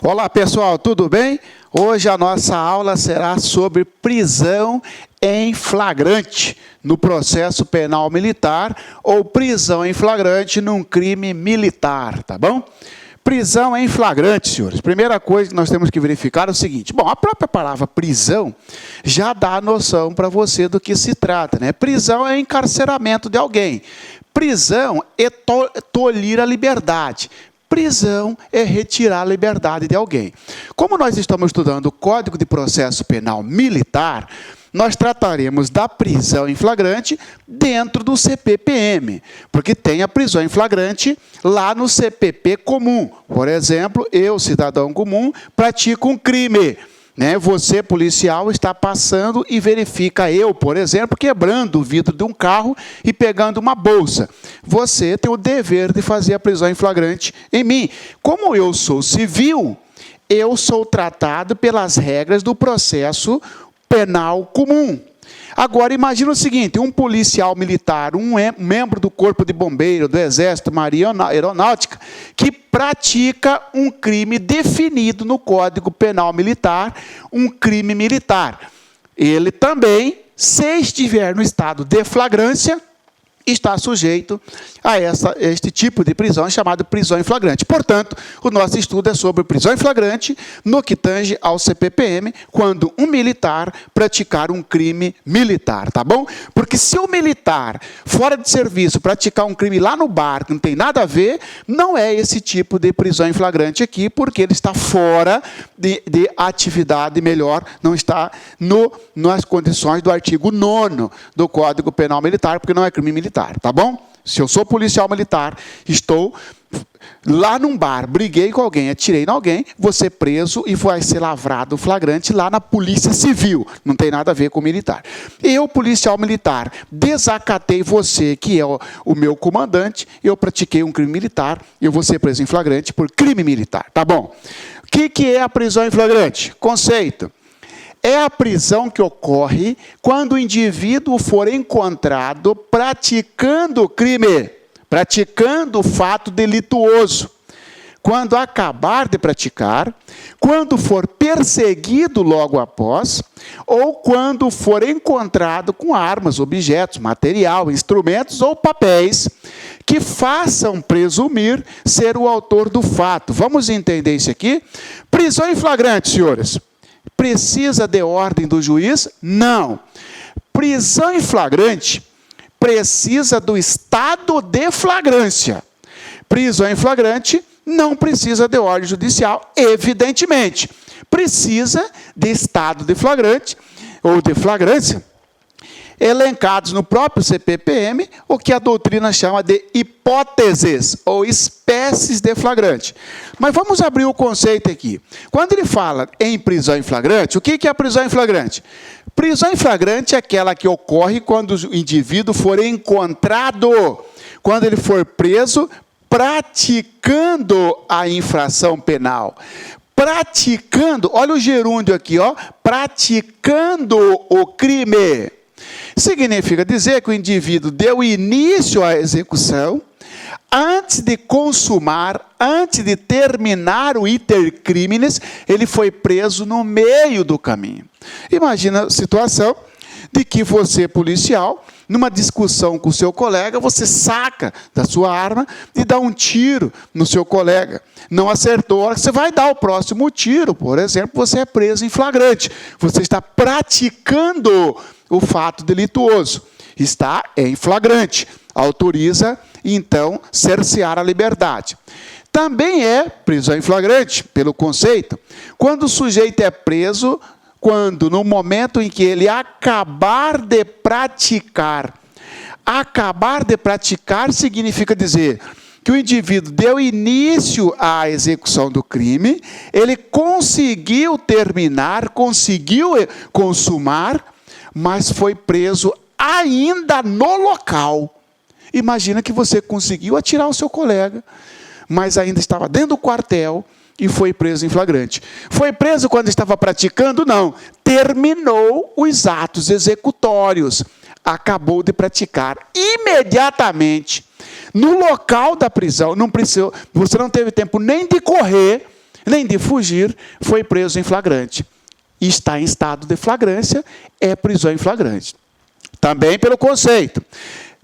Olá pessoal, tudo bem? Hoje a nossa aula será sobre prisão em flagrante no processo penal militar ou prisão em flagrante num crime militar, tá bom? Prisão em flagrante, senhores. Primeira coisa que nós temos que verificar é o seguinte. Bom, a própria palavra prisão já dá a noção para você do que se trata, né? Prisão é encarceramento de alguém. Prisão é tolir a liberdade. Prisão é retirar a liberdade de alguém. Como nós estamos estudando o Código de Processo Penal Militar, nós trataremos da prisão em flagrante dentro do CPPM, porque tem a prisão em flagrante lá no CPP comum. Por exemplo, eu, cidadão comum, pratico um crime. Você, policial, está passando e verifica eu, por exemplo, quebrando o vidro de um carro e pegando uma bolsa. Você tem o dever de fazer a prisão em flagrante em mim. Como eu sou civil, eu sou tratado pelas regras do processo penal comum. Agora, imagina o seguinte, um policial militar, um membro do Corpo de Bombeiro, do Exército, Marinha Aeronáutica, que pratica um crime definido no Código Penal Militar, um crime militar. Ele também, se estiver no estado de flagrância, está sujeito a este tipo de prisão, chamado prisão em flagrante. Portanto, o nosso estudo é sobre prisão em flagrante no que tange ao CPPM, quando um militar praticar um crime militar, tá bom? Porque se o militar, fora de serviço, praticar um crime lá no bar, que não tem nada a ver, não é esse tipo de prisão em flagrante aqui, porque ele está fora de atividade, melhor, não está nas condições do artigo 9º do Código Penal Militar, porque não é crime militar. Tá bom? Se eu sou policial militar, estou lá num bar, briguei com alguém, atirei em alguém, vou ser preso e vai ser lavrado o flagrante lá na Polícia Civil. Não tem nada a ver com militar. Eu, policial militar, desacatei você, que é o meu comandante, eu pratiquei um crime militar, eu vou ser preso em flagrante por crime militar. Tá bom? O que é a prisão em flagrante? Conceito. É a prisão que ocorre quando o indivíduo for encontrado praticando crime, praticando fato delituoso. Quando acabar de praticar, quando for perseguido logo após, ou quando for encontrado com armas, objetos, material, instrumentos ou papéis que façam presumir ser o autor do fato. Vamos entender isso aqui? Prisão em flagrante, senhores. Precisa de ordem do juiz? Não. Prisão em flagrante precisa do estado de flagrância. Prisão em flagrante não precisa de ordem judicial, evidentemente. Precisa de estado de flagrante ou de flagrância, elencados no próprio CPPM, o que a doutrina chama de hipóteses ou espécies de flagrante. Mas vamos abrir o conceito aqui. Quando ele fala em prisão em flagrante, o que é a prisão em flagrante? Prisão em flagrante é aquela que ocorre quando o indivíduo for encontrado, quando ele for preso praticando a infração penal. Praticando, olha o gerúndio aqui, ó, praticando o crime. Significa dizer que o indivíduo deu início à execução, antes de consumar, antes de terminar o iter criminis, ele foi preso no meio do caminho. Imagina a situação de que você, policial, numa discussão com o seu colega, você saca da sua arma e dá um tiro no seu colega. Não acertou, você vai dar o próximo tiro, por exemplo, você é preso em flagrante. Você está praticando o fato delituoso. Está em flagrante. Autoriza, então, cercear a liberdade. Também é prisão em flagrante, pelo conceito, quando o sujeito é preso, quando no momento em que ele acabar de praticar. Acabar de praticar significa dizer que o indivíduo deu início à execução do crime, ele conseguiu terminar, conseguiu consumar, mas foi preso ainda no local. Imagina que você conseguiu atirar o seu colega, mas ainda estava dentro do quartel e foi preso em flagrante. Foi preso quando estava praticando? Não. Terminou os atos executórios. Acabou de praticar imediatamente. No local da prisão, não precisou, você não teve tempo nem de correr, nem de fugir, foi preso em flagrante. Está em estado de flagrância, é prisão em flagrante. Também pelo conceito,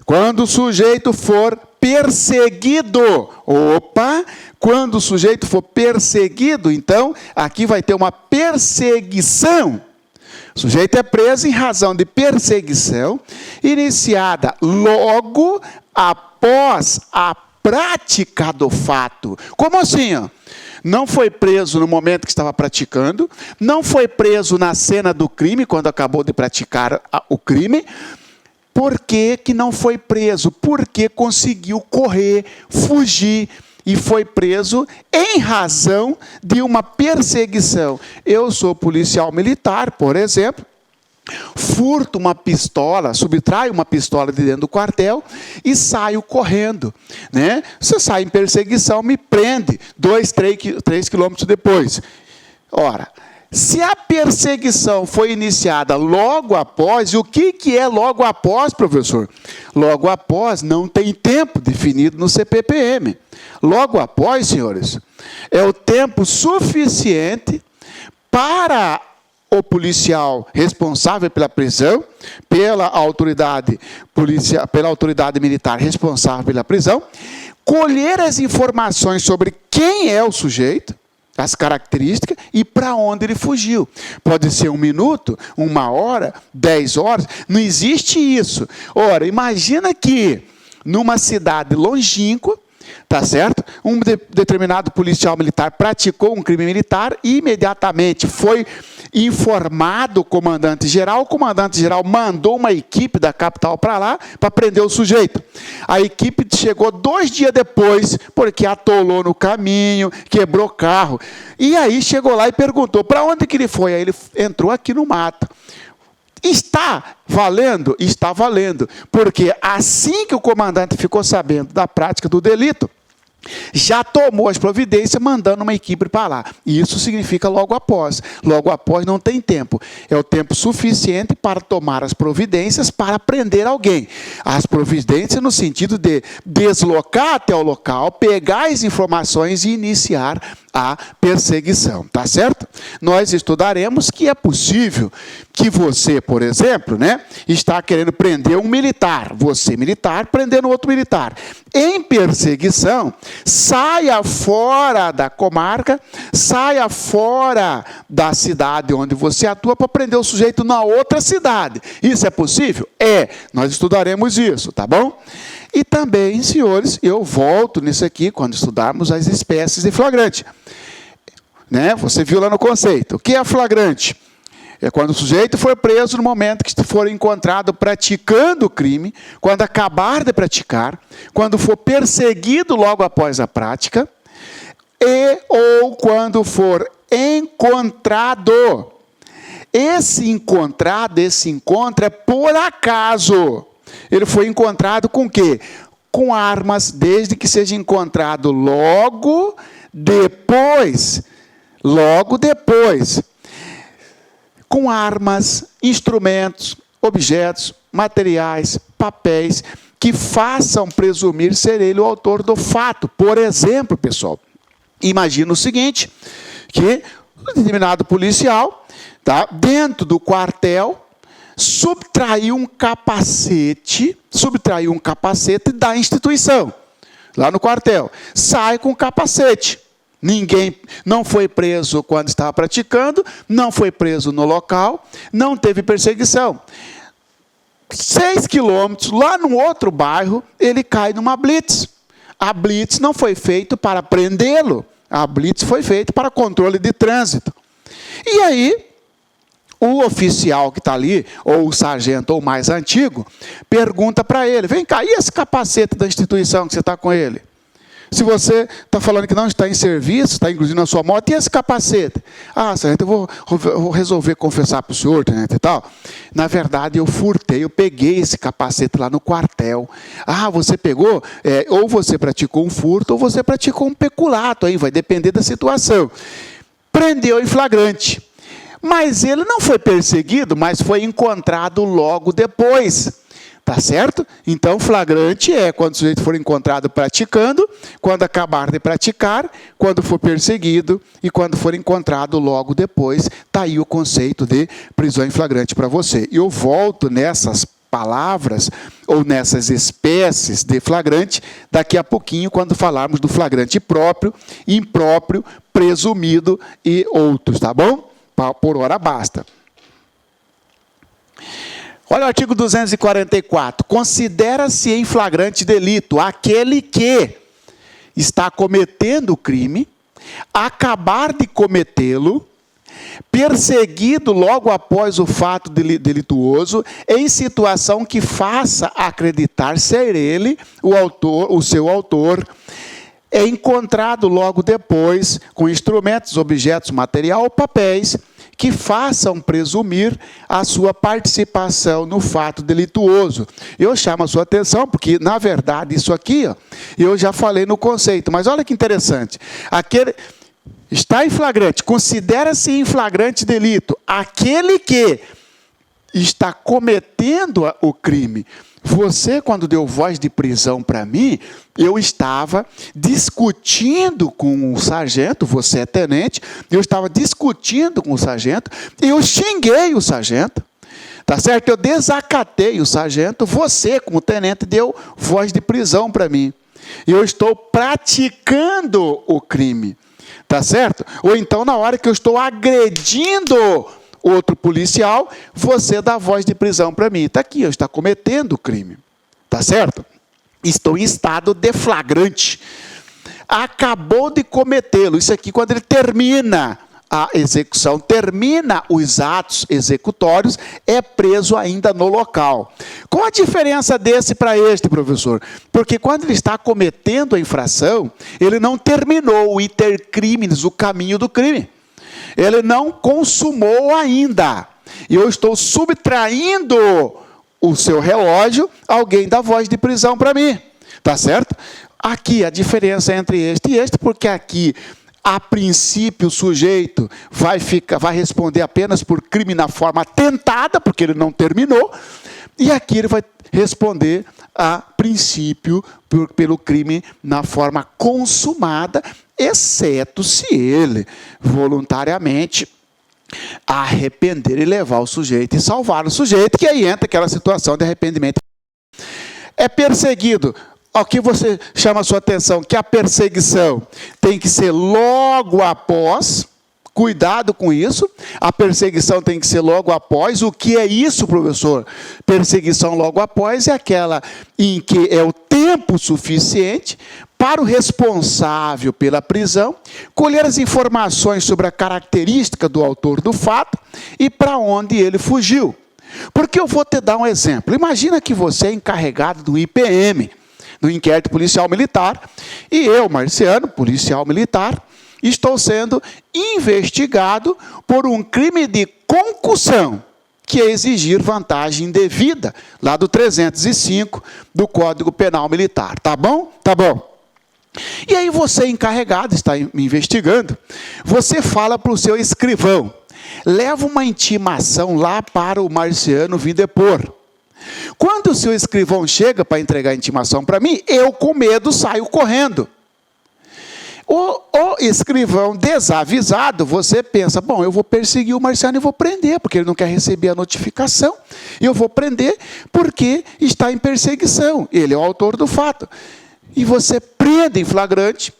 quando o sujeito for perseguido, quando o sujeito for perseguido, então, aqui vai ter uma perseguição. O sujeito é preso em razão de perseguição, iniciada logo após a prática do fato. Como assim? Não foi preso no momento que estava praticando, não foi preso na cena do crime, quando acabou de praticar o crime. Por que que não foi preso? Porque conseguiu correr, fugir e foi preso em razão de uma perseguição. Eu sou policial militar, por exemplo, furto uma pistola, subtraio uma pistola de dentro do quartel e saio correndo, né? Você sai em perseguição, me prende 2, 3 quilômetros depois. Ora, se a perseguição foi iniciada logo após, e o que é logo após, professor? Logo após não tem tempo definido no CPPM. Logo após, senhores, é o tempo suficiente para o policial responsável pela prisão, pela autoridade militar responsável pela prisão, colher as informações sobre quem é o sujeito, as características e para onde ele fugiu. Pode ser 1 minuto, 1 hora, 10 horas, não existe isso. Ora, imagina que numa cidade longínqua, tá certo? Um determinado policial militar praticou um crime militar e imediatamente foi informado o comandante-geral mandou uma equipe da capital para lá para prender o sujeito. A equipe chegou 2 dias depois, porque atolou no caminho, quebrou carro. E aí chegou lá e perguntou, para onde que ele foi? Aí ele entrou aqui no mato. Está valendo? Está valendo. Porque assim que o comandante ficou sabendo da prática do delito, já tomou as providências, mandando uma equipe para lá. E isso significa logo após. Logo após não tem tempo. É o tempo suficiente para tomar as providências para prender alguém. As providências no sentido de deslocar até o local, pegar as informações e iniciar a perseguição. Tá certo? Nós estudaremos que é possível que você, por exemplo, está querendo prender um militar. Você, militar, prendendo outro militar. Em perseguição, saia fora da comarca, saia fora da cidade onde você atua para prender o sujeito na outra cidade. Isso é possível? É. Nós estudaremos isso, tá bom? E também, senhores, eu volto nisso aqui quando estudarmos as espécies de flagrante. Você viu lá no conceito. O que é flagrante? É quando o sujeito for preso no momento que for encontrado praticando o crime, quando acabar de praticar, quando for perseguido logo após a prática, ou quando for encontrado. Esse encontro é por acaso. Ele foi encontrado com o quê? Com armas, desde que seja encontrado logo depois. Com armas, instrumentos, objetos, materiais, papéis, que façam presumir ser ele o autor do fato. Por exemplo, pessoal, imagina o seguinte, que um determinado policial, dentro do quartel, subtraiu um capacete da instituição, lá no quartel, sai com o capacete. Ninguém não foi preso quando estava praticando, não foi preso no local, não teve perseguição. 6 quilômetros, lá no outro bairro, ele cai numa blitz. A blitz não foi feita para prendê-lo, a blitz foi feita para controle de trânsito. E aí, o oficial que está ali, ou o sargento, ou o mais antigo, pergunta para ele, vem cá, e esse capacete da instituição que você está com ele? Se você está falando que não está em serviço, está inclusive na sua moto, e esse capacete? Ah, sargento, eu vou resolver confessar para o senhor, tenente, e tal. Na verdade, eu furtei, eu peguei esse capacete lá no quartel. Ah, você pegou? Ou você praticou um furto, ou você praticou um peculato, aí vai depender da situação. Prendeu em flagrante. Mas ele não foi perseguido, mas foi encontrado logo depois. Tá certo? Então, flagrante é quando o sujeito for encontrado praticando, quando acabar de praticar, quando for perseguido e quando for encontrado logo depois. Está aí o conceito de prisão em flagrante para você. Eu volto nessas palavras ou nessas espécies de flagrante daqui a pouquinho, quando falarmos do flagrante próprio, impróprio, presumido e outros, tá bom? Por hora basta. Olha o artigo 244. Considera-se em flagrante delito aquele que está cometendo o crime, acabar de cometê-lo, perseguido logo após o fato delituoso, em situação que faça acreditar ser ele o autor, o seu autor, é encontrado logo depois com instrumentos, objetos, material ou papéis que façam presumir a sua participação no fato delituoso. Eu chamo a sua atenção, porque, na verdade, isso aqui, ó, eu já falei no conceito, mas olha que interessante. Aquele está em flagrante, considera-se em flagrante delito aquele que está cometendo o crime. Você, quando deu voz de prisão para mim, eu estava discutindo com o sargento, você é tenente, eu estava discutindo com o sargento, e eu xinguei o sargento, tá certo? Eu desacatei o sargento, você, como tenente, deu voz de prisão para mim. Eu estou praticando o crime, tá certo? Ou então, na hora que eu estou agredindo outro policial, você dá voz de prisão para mim. Está aqui, eu estou cometendo o crime. Está certo? Estou em estado de flagrante. Acabou de cometê-lo. Isso aqui, quando ele termina a execução, termina os atos executórios, é preso ainda no local. Qual a diferença desse para este, professor? Porque quando ele está cometendo a infração, ele não terminou o iter criminis, o caminho do crime. Ele não consumou ainda. E eu estou subtraindo o seu relógio, alguém dá voz de prisão para mim. Tá certo? Aqui a diferença entre este e este, porque aqui, a princípio, o sujeito vai responder apenas por crime na forma tentada, porque ele não terminou, e aqui ele vai responder a princípio pelo crime na forma consumada, exceto se ele voluntariamente arrepender e levar o sujeito e salvar o sujeito, que aí entra aquela situação de arrependimento. É perseguido. O que você chama a sua atenção? Que a perseguição tem que ser logo após. Cuidado com isso. A perseguição tem que ser logo após. O que é isso, professor? Perseguição logo após é aquela em que é o tempo suficiente para o responsável pela prisão colher as informações sobre a característica do autor do fato e para onde ele fugiu. Porque eu vou te dar um exemplo. Imagina que você é encarregado do IPM, do Inquérito Policial Militar, e eu, Marciano, policial militar, estou sendo investigado por um crime de concussão, que é exigir vantagem indevida, lá do 305 do Código Penal Militar. Tá bom? Tá bom. E aí você, encarregado, está me investigando, você fala para o seu escrivão, leva uma intimação lá para o Marciano vir depor. Quando o seu escrivão chega para entregar a intimação para mim, eu, com medo, saio correndo. O escrivão desavisado, você pensa, bom, eu vou perseguir o Marciano e vou prender, porque ele não quer receber a notificação. Eu vou prender porque está em perseguição. Ele é o autor do fato. E você prende em flagrante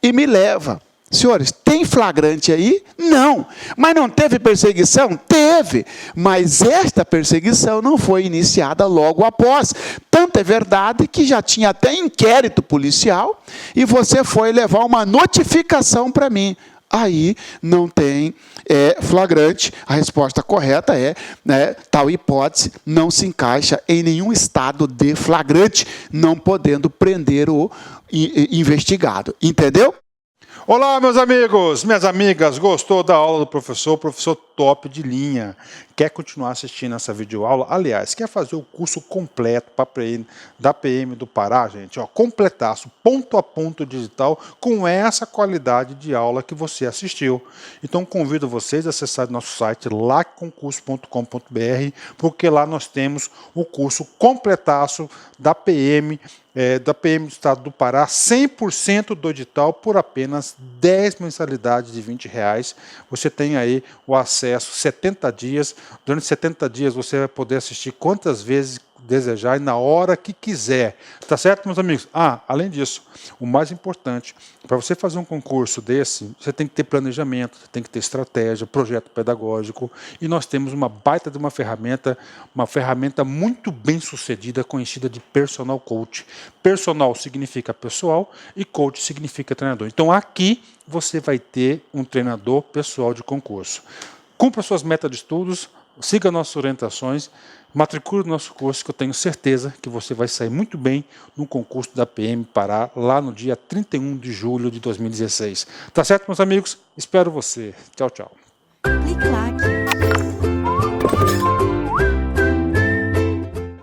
e me leva. Senhores, tem flagrante aí? Não. Mas não teve perseguição? Teve. Mas esta perseguição não foi iniciada logo após. Tanto é verdade que já tinha até inquérito policial e você foi levar uma notificação para mim. Aí não tem flagrante. A resposta correta é, tal hipótese não se encaixa em nenhum estado de flagrante, não podendo prender o investigado. Entendeu? Olá, meus amigos, minhas amigas, gostou da aula do professor? Professor top de linha. Quer continuar assistindo essa videoaula? Aliás, quer fazer o curso completo da PM do Pará, gente? Ó, completaço, ponto a ponto digital, com essa qualidade de aula que você assistiu. Então, convido vocês a acessar nosso site lacconcurso.com.br, porque lá nós temos o curso completaço da PM do Estado do Pará, 100% do edital, por apenas 10 mensalidades de R$20. Você tem aí o acesso 70 dias. Durante 70 dias você vai poder assistir quantas vezes desejar e na hora que quiser. Tá certo, meus amigos? Além disso, o mais importante, para você fazer um concurso desse, você tem que ter planejamento, tem que ter estratégia, projeto pedagógico, e nós temos uma baita de uma ferramenta muito bem sucedida, conhecida de Personal Coach. Personal significa pessoal e coach significa treinador. Então aqui você vai ter um treinador pessoal de concurso. Cumpra suas metas de estudos, siga nossas orientações, matricule no nosso curso, que eu tenho certeza que você vai sair muito bem no concurso da PM Pará, lá no dia 31 de julho de 2016. Tá certo, meus amigos? Espero você. Tchau, tchau. Clique lá.